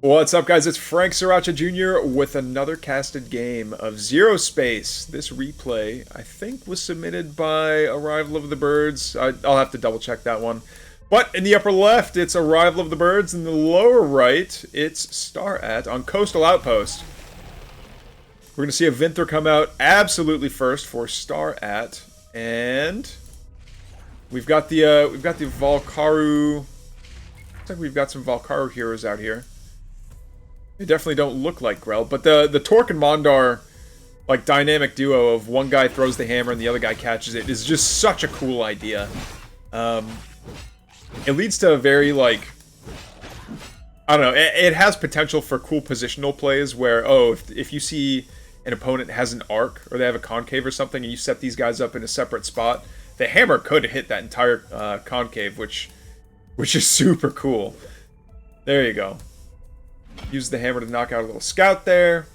What's up, guys? It's Frank Sriracha Jr. with another casted game of Zero Space. This replay, I think, was submitted by ArrivalOfTheBirds. I'll have to double check that one. But in the upper left, it's ArrivalOfTheBirds. In the lower right, it's StarAtt on Coastal Outpost. We're going to see a Vinther come out absolutely first for StarAtt. And we've got the Valkaru. Looks like we've got some Valkaru heroes out here. They definitely don't look like Grell, but the Torque and Mondar, like, dynamic duo of one guy throws the hammer and the other guy catches it is just such a cool idea. It leads to a very, like, I don't know, it has potential for cool positional plays where, oh, if you see an opponent has an arc or they have a concave or something and you set these guys up in a separate spot, the hammer could hit that entire concave, which is super cool. There you go. Use the hammer to knock out a little scout there.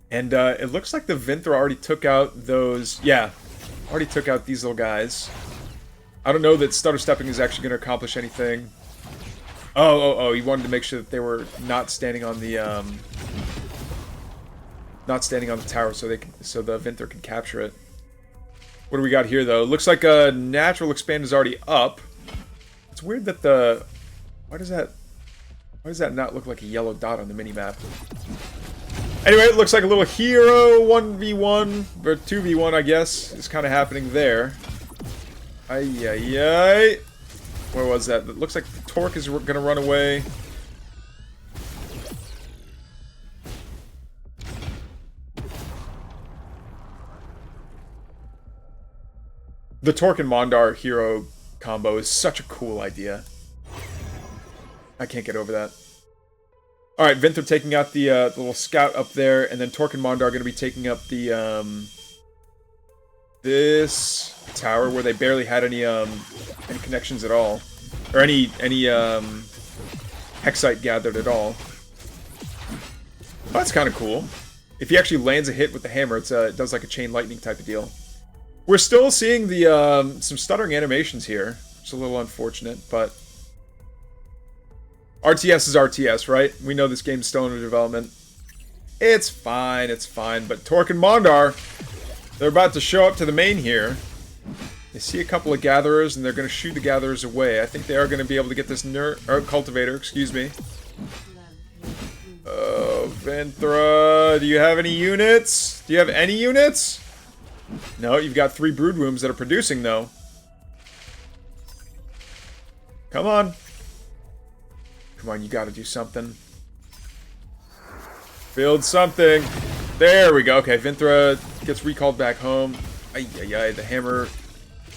And it looks like the Vinther already took out those... Yeah, already took out these little guys. I don't know that stutter stepping is actually going to accomplish anything. Oh, he wanted to make sure that they were not standing on the... not standing on the tower so the Vinther can capture it. What do we got here, though? Looks like a natural expand is already up. It's weird that the... Why does that not look like a yellow dot on the minimap? Anyway, it looks like a little hero 1v1, or 2v1, I guess, is kind of happening there. Ay. Where was that? It looks like the Torque is going to run away. The Torque and Mondar hero combo is such a cool idea. I can't get over that. Alright, Vinther taking out the little scout up there, and then Torque and Mondar are going to be taking up the, this tower where they barely had any connections at all. Or any Hexite gathered at all. Well, that's kind of cool. If he actually lands a hit with the hammer, it does like a chain lightning type of deal. We're still seeing the, some stuttering animations here. It's a little unfortunate, but... RTS is RTS, right? We know this game's still under development. It's fine, but Torque and Mondar, they're about to show up to the main here. They see a couple of Gatherers, and they're going to shoot the Gatherers away. I think they are going to be able to get this Cultivator, excuse me. Oh, Venthra, do you have any units? Do you have any units? No, you've got 3 Brood Wombs that are producing, though. Come on. Come on, you gotta do something. Build something. There we go. Okay, Vinthra gets recalled back home. Ay. The hammer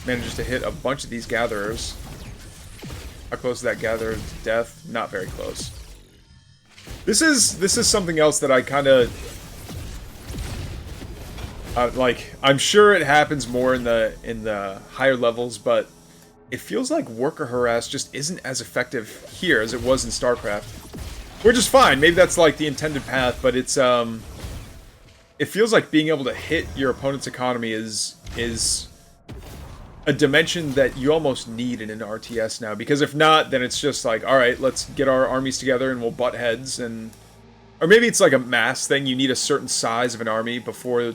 manages to hit a bunch of these Gatherers. How close is that Gatherer to death? Not very close. This is something else that I kind of... like, I'm sure it happens more in the higher levels, but... It feels like Worker Harass just isn't as effective here as it was in StarCraft. Which is fine, maybe that's like the intended path, but it's, it feels like being able to hit your opponent's economy is a dimension that you almost need in an RTS now, because if not, then it's just like, alright, let's get our armies together and we'll butt heads, and... Or maybe it's like a mass thing, you need a certain size of an army before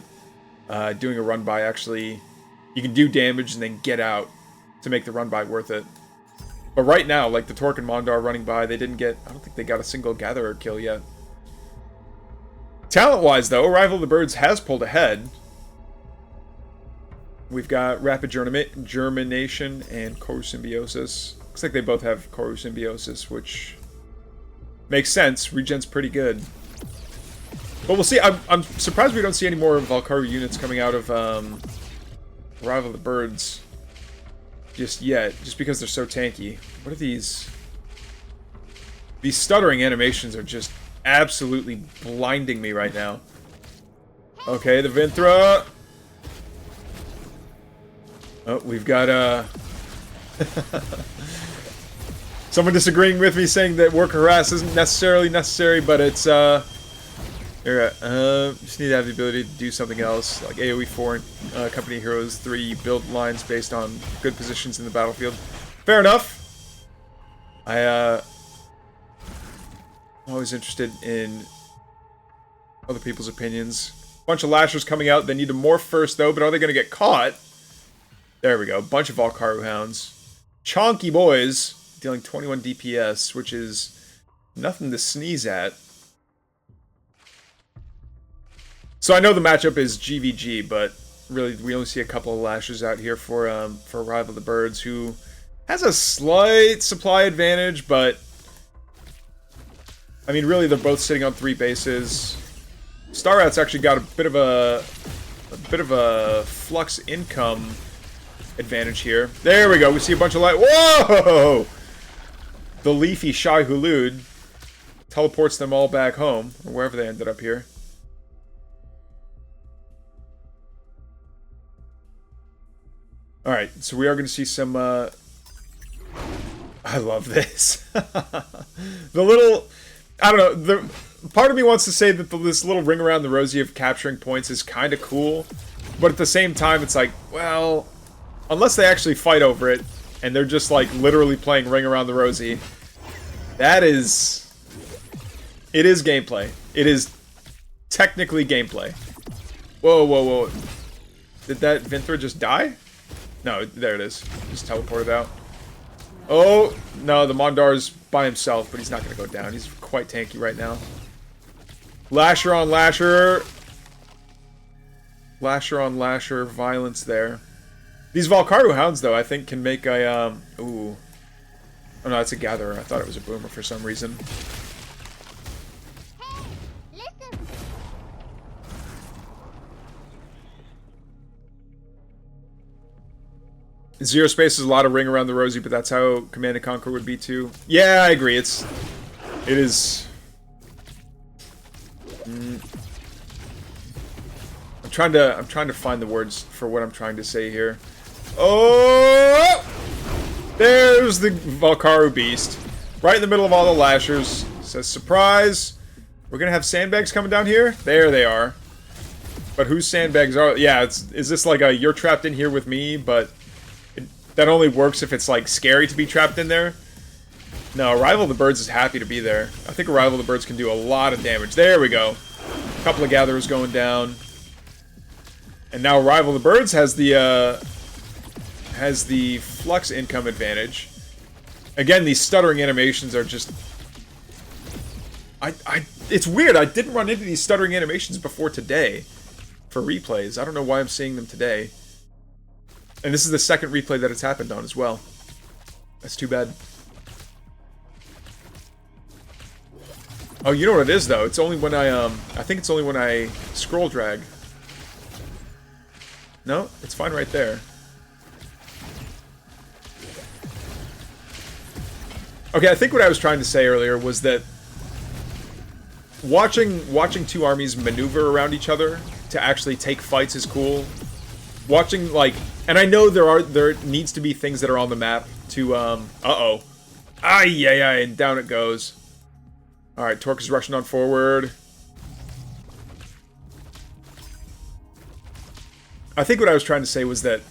doing a run-by actually... You can do damage and then get out to make the run-by worth it. But right now, like the Torque and Mondar running by, they didn't get... I don't think they got a single Gatherer kill yet. Talent-wise, though, ArrivalOfTheBirds has pulled ahead. We've got Rapid Germination and Koru Symbiosis. Looks like they both have Koru Symbiosis, which makes sense. Regen's pretty good. But we'll see. I'm surprised we don't see any more Valkaru units coming out of ArrivalOfTheBirds just yet, just because they're so tanky. What are these? These stuttering animations are just absolutely blinding me right now. Okay, the Vinthra. Oh, we've got someone disagreeing with me, saying that Worker Harass isn't necessarily necessary, but it's just need to have the ability to do something else, like AoE 4 and Company Heroes 3, you build lines based on good positions in the battlefield. Fair enough. I'm always interested in other people's opinions. Bunch of Lashers coming out. They need to morph first, though, but are they going to get caught? There we go. Bunch of Valkaru Hounds. Chonky boys, dealing 21 DPS, which is nothing to sneeze at. So I know the matchup is GVG, but really we only see a couple of Lashers out here for ArrivalOfTheBirds, who has a slight supply advantage, but I mean, really, they're both sitting on 3 bases. StarAtt's actually got a bit of a flux income advantage here. There we go. We see a bunch of light. Whoa! The leafy Shai Hulud teleports them all back home, or wherever they ended up here. All right, so we are going to see some. I love this. The little. I don't know. Part of me wants to say that this little ring around the rosy of capturing points is kind of cool, but at the same time, it's like, well, unless they actually fight over it, and they're just like literally playing ring around the rosy, that is, it is gameplay. It is technically gameplay. Whoa, whoa, whoa! Did that Vinthra just die? No, there it is. Just teleported out. Oh no, the Mondar's by himself, but he's not going to go down. He's quite tanky right now. Lasher on Lasher. Lasher on Lasher. Violence there. These Valkaru Hounds, though, I think can make a, ooh. Oh no, it's a Gatherer. I thought it was a Boomer for some reason. Zero space is a lot of ring around the rosy, but that's how Command & Conquer would be too. Yeah, I agree. It is. I'm trying to find the words for what I'm trying to say here. Oh, there's the Valkaru Beast, right in the middle of all the Lashers. Says surprise. We're gonna have sandbags coming down here. There they are. But whose sandbags are? Yeah, is this like a you're trapped in here with me, but that only works if it's, like, scary to be trapped in there? No, ArrivalOfTheBirds is happy to be there. I think ArrivalOfTheBirds can do a lot of damage. There we go. A couple of Gatherers going down. And now ArrivalOfTheBirds has the flux income advantage. Again, these stuttering animations are just... It's weird. I didn't run into these stuttering animations before today for replays. I don't know why I'm seeing them today. And this is the second replay that it's happened on as well. That's too bad. Oh, you know what it is, though? It's only when I think it's only when I scroll drag. No, it's fine right there. Okay, I think what I was trying to say earlier was that watching two armies maneuver around each other to actually take fights is cool. Watching, like, and I know there needs to be things that are on the map to, uh-oh. Ay, and down it goes. Alright, Torque is rushing on forward. I think what I was trying to say was that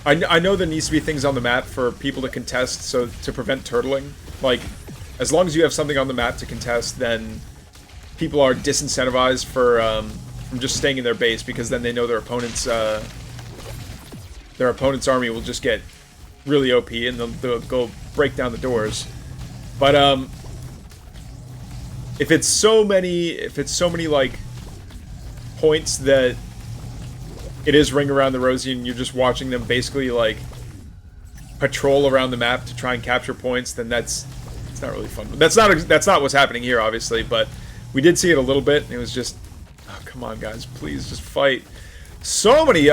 I know there needs to be things on the map for people to contest, so to prevent turtling. Like, as long as you have something on the map to contest, then people are disincentivized from just staying in their base, because then they know their opponent's army will just get really OP and they'll go break down the doors. But if it's so many like points that it is ring around the rosy and you're just watching them basically like patrol around the map to try and capture points, then it's not really fun. That's not what's happening here, obviously, but we did see it a little bit, and it was just, oh, come on, guys, please just fight. So many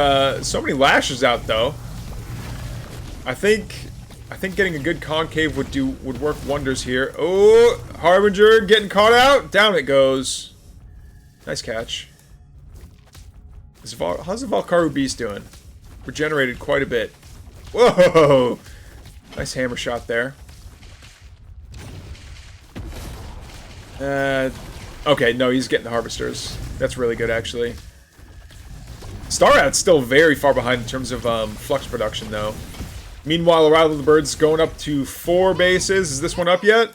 Lashers out though. I think getting a good concave would work wonders here. Oh, Harbinger getting caught out. Down it goes. Nice catch. How's the Valkaru Beast doing? Regenerated quite a bit. Whoa! Nice hammer shot there. Okay, no, he's getting the Harvesters. That's really good, actually. StarAtt's still very far behind in terms of flux production, though. Meanwhile, ArrivalOfTheBirds going up to 4 bases. Is this one up yet?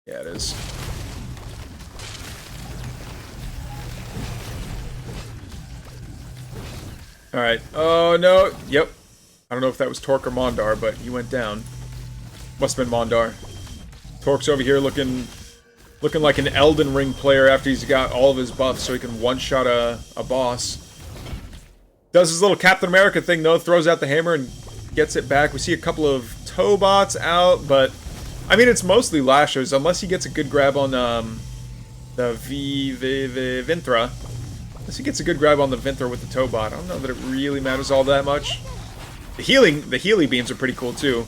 Yeah, it is. Alright. Oh, no. Yep. I don't know if that was Torque or Mondar, but he went down. Must have been Mondar. Torque's over here looking like an Elden Ring player after he's got all of his buffs so he can one-shot a boss. Does his little Captain America thing, though. Throws out the hammer and gets it back. We see a couple of Tobots out, but... I mean, it's mostly Lashers, unless he gets a good grab on the Vinthra. Unless he gets a good grab on the Vinthra with the Tobot. I don't know that it really matters all that much. The Healy beams are pretty cool, too.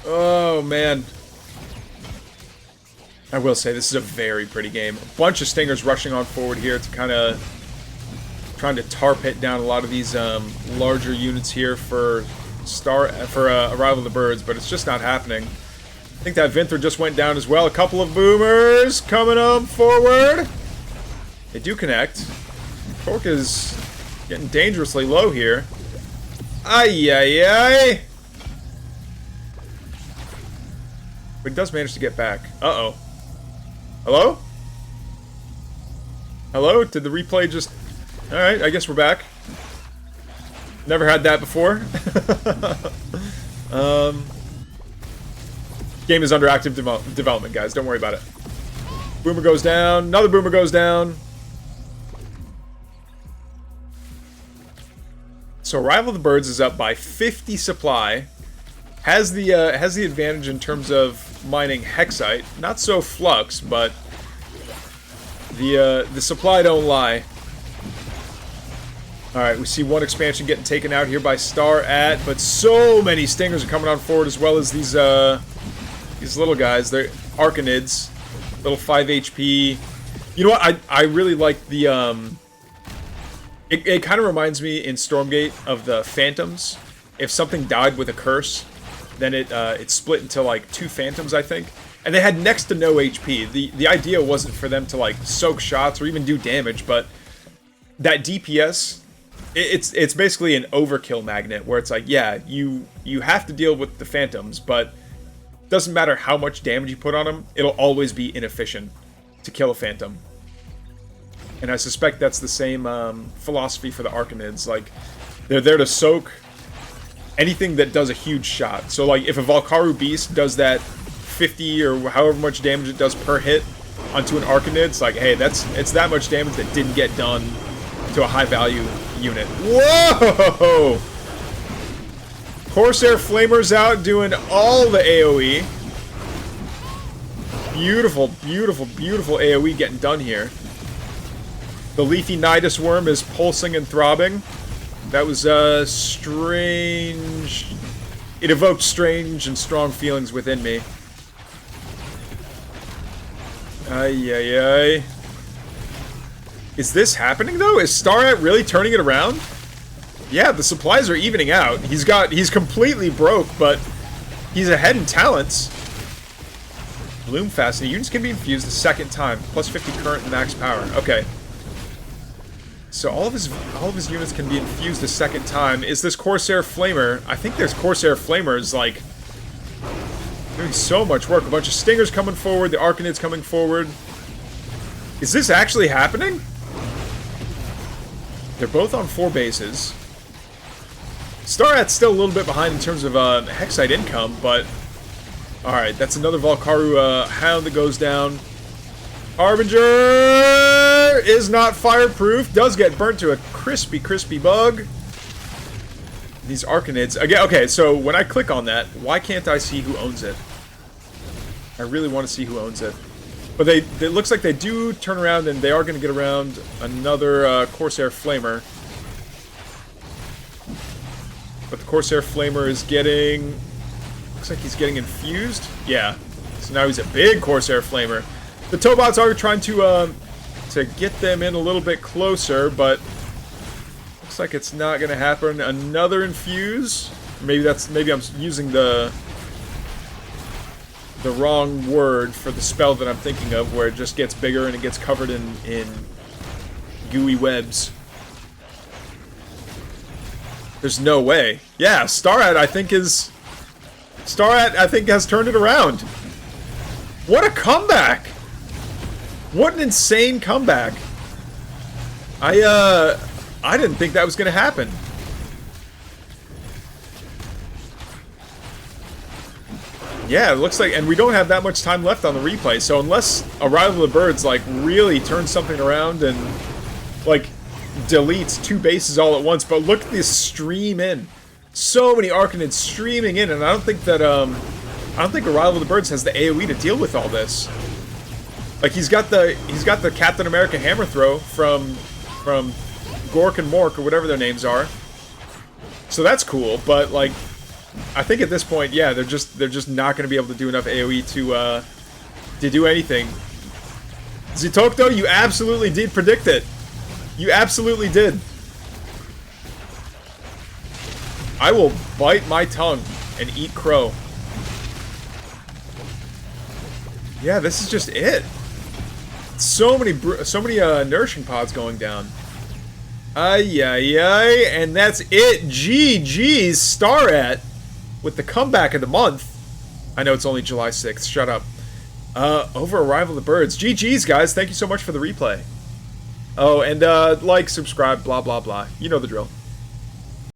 Oh, man. I will say, this is a very pretty game. A bunch of Stingers rushing on forward here to kind of trying to tar pit down a lot of these larger units here for Arrival of the Birds, but it's just not happening. I think that Vinthra just went down as well. A couple of boomers coming up forward. They do connect. Torque is getting dangerously low here. Ay, ay, ay. But he does manage to get back. Uh-oh. Hello? Hello? Did the replay just... Alright, I guess we're back. Never had that before. Game is under active development, guys. Don't worry about it. Boomer goes down. Another boomer goes down. So Arrival of the Birds is up by 50 supply. Has the advantage in terms of mining Hexite. Not so Flux, but the supply don't lie. Alright, we see one expansion getting taken out here by StarAtt, but so many Stingers are coming on forward, as well as these little guys. They're Arcanids, little 5 HP. You know what? I really like the it kind of reminds me in Stormgate of the Phantoms. If something died with a curse, then it split into like 2 Phantoms, I think. And they had next to no HP. The idea wasn't for them to like soak shots or even do damage, but that DPS, it's basically an overkill magnet where it's like, yeah, you have to deal with the Phantoms, but it doesn't matter how much damage you put on them, it'll always be inefficient to kill a Phantom. And I suspect that's the same philosophy for the Arcanids. Like, they're there to soak anything that does a huge shot. So like if a Valkaru Beast does that 50 or however much damage it does per hit onto an Arcanid, it's like, hey, it's that much damage that didn't get done to a high value unit. Whoa! Corsair Flamers out doing all the AoE. Beautiful, beautiful, beautiful AoE getting done here. The Leafy Nidus Worm is pulsing and throbbing. That was strange. It evoked strange and strong feelings within me. Ay, ay, ay. Is this happening, though? Is StarAtt really turning it around? Yeah, the supplies are evening out. He's completely broke, but he's ahead in talents. Bloom Fastening. Units can be infused a second time. Plus 50 current and max power. Okay. So all of his units can be infused a second time. Is this Corsair Flamer? I think there's Corsair Flamers, like, doing so much work. A bunch of Stingers coming forward, the Arcanids coming forward. Is this actually happening? They're both on 4 bases. StarAtt's still a little bit behind in terms of Hexite income, but... Alright, that's another Valkaru Hound that goes down. Harbinger is not fireproof. Does get burnt to a crispy, crispy bug. These Arcanids. Again, okay, so when I click on that, why can't I see who owns it? I really want to see who owns it. But it looks like they do turn around, and they are going to get around another Corsair Flamer. But the Corsair Flamer is getting... Looks like he's getting infused. Yeah. So now he's a big Corsair Flamer. The Tobots are trying to get them in a little bit closer, but looks like it's not going to happen. Another infuse. Maybe I'm using the wrong word for the spell that I'm thinking of, where it just gets bigger and it gets covered in gooey webs. There's no way. Yeah, StarAtt I think has turned it around. What a comeback! What an insane comeback. I didn't think that was gonna happen. Yeah, it looks like, and we don't have that much time left on the replay, so unless Arrival of the Birds, like, really turns something around and, like, deletes 2 bases all at once, but look at this stream in. So many Arcanids streaming in, and I don't think Arrival of the Birds has the AoE to deal with all this. Like, he's got the Captain America hammer throw from Gork and Mork, or whatever their names are. So that's cool, but, like, I think at this point, yeah, they're just not going to be able to do enough AoE to do anything. Zitokto, you absolutely did predict it. You absolutely did. I will bite my tongue and eat crow. Yeah, this is just it. So many nourishing pods going down. Ay, ay, ay, and that's it. GG's StarAtt with the comeback of the month. I know it's only July 6th. Shut up. Over Arrival of the Birds. GG's, guys. Thank you so much for the replay. Oh, and like, subscribe, blah, blah, blah. You know the drill.